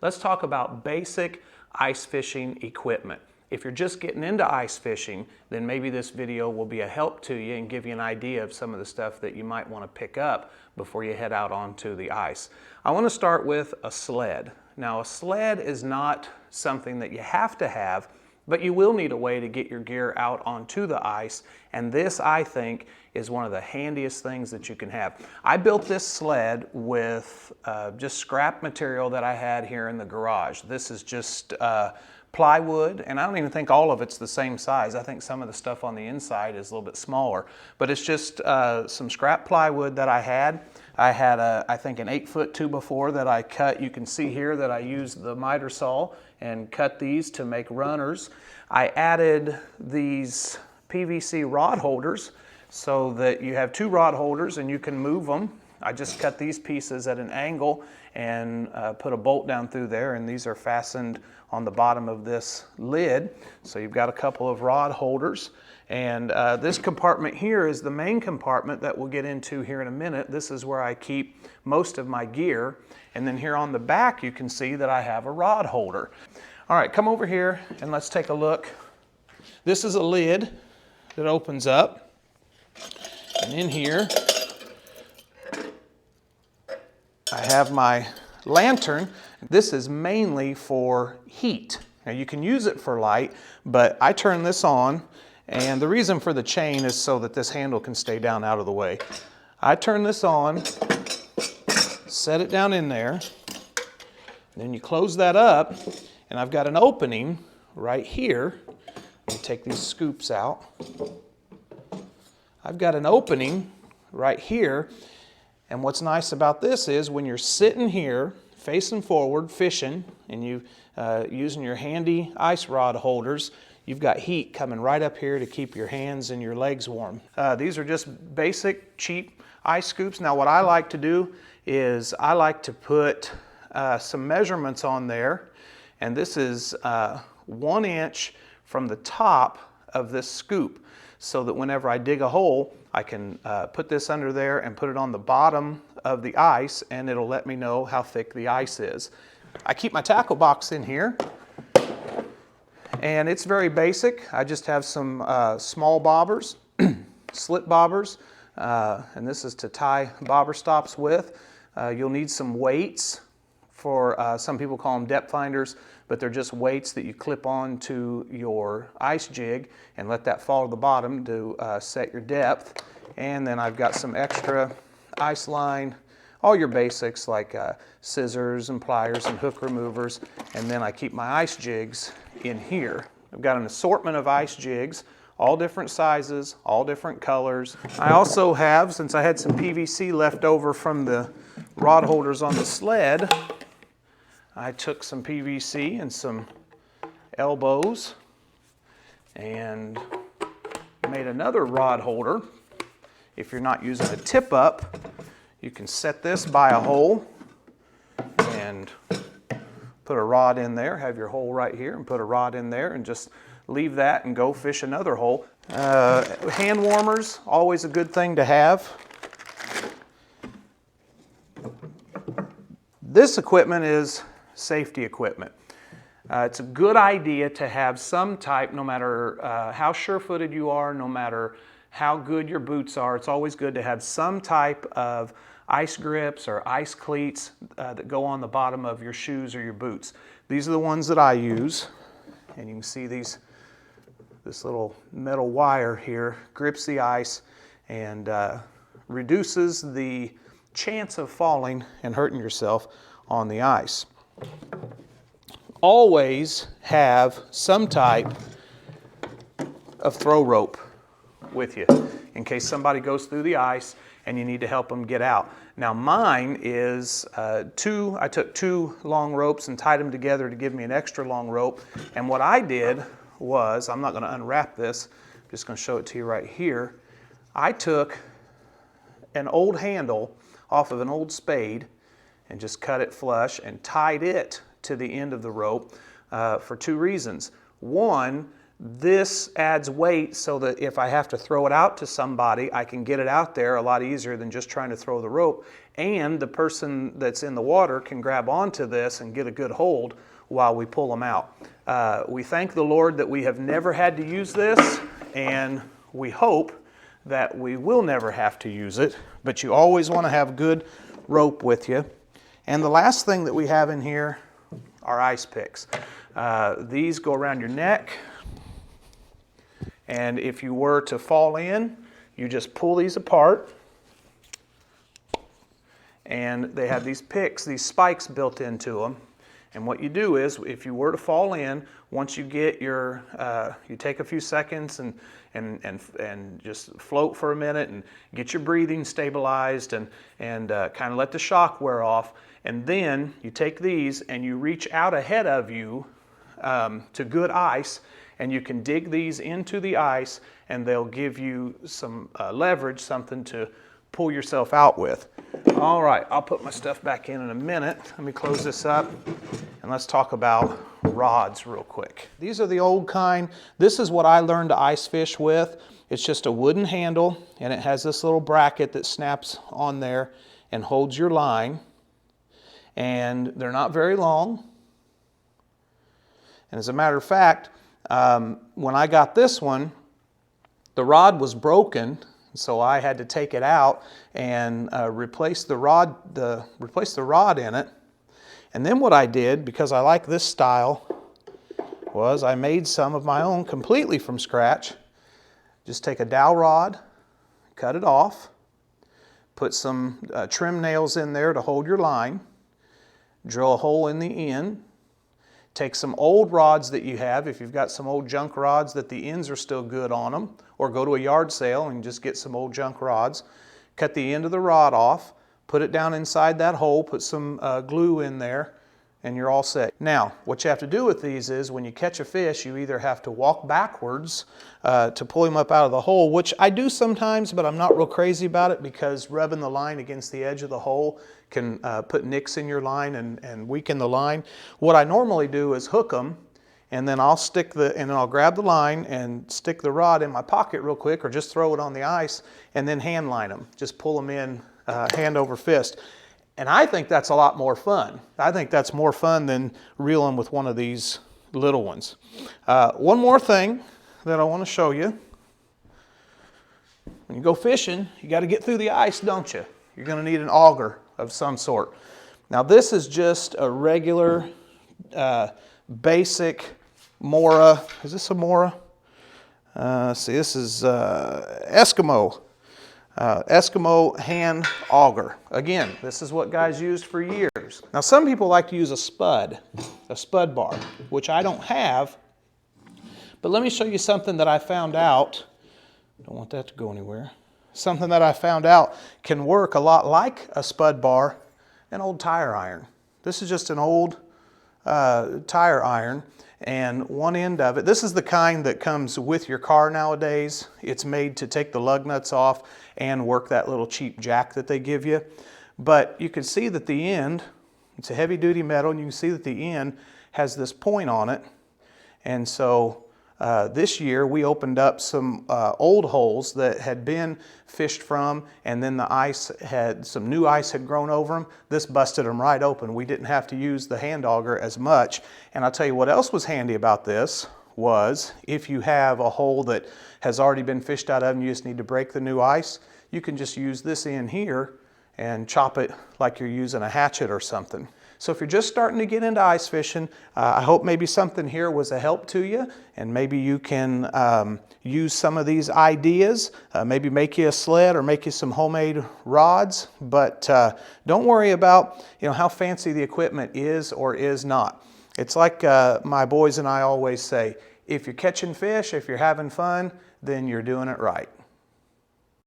Let's talk about basic ice fishing equipment. If you're just getting into ice fishing, then maybe this video will be a help to you and give you an idea of some of the stuff that you might want to pick up before you head out onto the ice. I want to start with a sled. Now, a sled is not something that you have to have, but you will need a way to get your gear out onto the ice, and this, I think, is one of the handiest things that you can have. I built this sled with just scrap material that I had here in the garage. This is just plywood, and I don't even think all of it's the same size. I think some of the stuff on the inside is a little bit smaller, but it's just some scrap plywood that I had. I had, I think, an 8-foot 2x4 that I cut. You can see here that I used the miter saw and cut these to make runners. I added these PVC rod holders so that you have 2 rod holders and you can move them. I just cut these pieces at an angle and put a bolt down through there, and these are fastened on the bottom of this lid. So you've got a couple of rod holders. And this compartment here is the main compartment that we'll get into here in a minute. This is where I keep most of my gear. And then here on the back, you can see that I have a rod holder. All right, come over here and let's take a look. This is a lid that opens up. And in here, I have my lantern. This is mainly for heat. Now you can use it for light, but I turn this on, and the reason for the chain is so that this handle can stay down out of the way. I turn this on, set it down in there, then you close that up, and I've got an opening right here. Let me take these scoops out. I've got an opening right here, and what's nice about this is when you're sitting here facing forward fishing and you using your handy ice rod holders, you've got heat coming right up here to keep your hands and your legs warm. These are just basic cheap ice scoops. Now what I like to do is I like to put some measurements on there, and this is 1 inch from the top of this scoop, so that whenever I dig a hole, I can put this under there and put it on the bottom of the ice, and it'll let me know how thick the ice is. I keep my tackle box in here, and it's very basic. I just have some small bobbers, slip bobbers, and this is to tie bobber stops with. You'll need some weights. For some people call them depth finders, but they're just weights that you clip on to your ice jig and let that fall to the bottom to set your depth. And then I've got some extra ice line, all your basics like scissors and pliers and hook removers. And then I keep my ice jigs in here. I've got an assortment of ice jigs, all different sizes, all different colors. I also have, since I had some PVC left over from the rod holders on the sled, I took some PVC and some elbows and made another rod holder. If you're not using a tip up, you can set this by a hole and put a rod in there, have your hole right here and put a rod in there and just leave that and go fish another hole. Hand warmers, always a good thing to have. This equipment is safety equipment. It's a good idea to have some type, no matter how sure-footed you are, no matter how good your boots are, it's always good to have some type of ice grips or ice cleats that go on the bottom of your shoes or your boots. These are the ones that I use, and you can see this little metal wire here grips the ice and reduces the chance of falling and hurting yourself on the ice. Always have some type of throw rope with you in case somebody goes through the ice and you need to help them get out. Now mine is I took 2 long ropes and tied them together to give me an extra long rope. And what I did was, I'm not going to unwrap this, I'm just going to show it to you right here. I took an old handle off of an old spade and just cut it flush and tied it to the end of the rope for 2 reasons. One, this adds weight so that if I have to throw it out to somebody, I can get it out there a lot easier than just trying to throw the rope. and the person that's in the water can grab onto this and get a good hold while we pull them out. We thank the Lord that we have never had to use this, and we hope that we will never have to use it, but you always want to have good rope with you. And the last thing that we have in here are ice picks. These go around your neck, and if you were to fall in, you just pull these apart, and they have these picks, these spikes built into them. And what you do is, if you were to fall in, once you get your, you take a few seconds and just float for a minute and get your breathing stabilized and kind of let the shock wear off. And then you take these and you reach out ahead of you to good ice, and you can dig these into the ice, and they'll give you some leverage, something to pull yourself out with. All right, I'll put my stuff back in a minute. Let me close this up, and let's talk about rods real quick. These are the old kind. This is what I learned to ice fish with. It's just a wooden handle, and it has this little bracket that snaps on there and holds your line. And they're not very long. And as a matter of fact, when I got this one, the rod was broken, so I had to take it out and replace the rod in it. And then what I did, because I like this style, was I made some of my own completely from scratch. Just take a dowel rod, cut it off, put some trim nails in there to hold your line, drill a hole in the end, take some old rods that you have, if you've got some old junk rods that the ends are still good on them, or go to a yard sale and just get some old junk rods, cut the end of the rod off, put it down inside that hole, put some glue in there, and you're all set. Now, what you have to do with these is, when you catch a fish, you either have to walk backwards to pull him up out of the hole, which I do sometimes, but I'm not real crazy about it, because rubbing the line against the edge of the hole can put nicks in your line and weaken the line. What I normally do is hook them, and then I'll grab the line and stick the rod in my pocket real quick, or just throw it on the ice, and then hand line them. Just pull them in hand over fist. And I think that's a lot more fun. I think that's more fun than reeling with one of these little ones. One more thing that I want to show you. When you go fishing, you got to get through the ice, don't you? You're going to need an auger of some sort. Now this is just a regular, basic Mora. Is this a Mora? See, this is Eskimo. Eskimo hand auger. Again, this is what guys used for years. Now some people like to use a spud bar, which I don't have, but let me show you something that I found out. Don't want that to go anywhere. Something that I found out can work a lot like a spud bar, an old tire iron. This is just an old tire iron, and one end of it, this is the kind that comes with your car nowadays. It's made to take the lug nuts off and work that little cheap jack that they give you. But you can see that the end, it's a heavy duty metal, and you can see that the end has this point on it. And so this year we opened up some old holes that had been fished from, and then some new ice had grown over them. This busted them right open. We didn't have to use the hand auger as much. And I'll tell you what else was handy about this was, if you have a hole that has already been fished out of and you just need to break the new ice, you can just use this end here and chop it like you're using a hatchet or something. So if you're just starting to get into ice fishing, I hope maybe something here was a help to you, and maybe you can use some of these ideas, maybe make you a sled or make you some homemade rods. But don't worry about how fancy the equipment is or is not. It's like my boys and I always say, if you're catching fish, if you're having fun, then you're doing it right.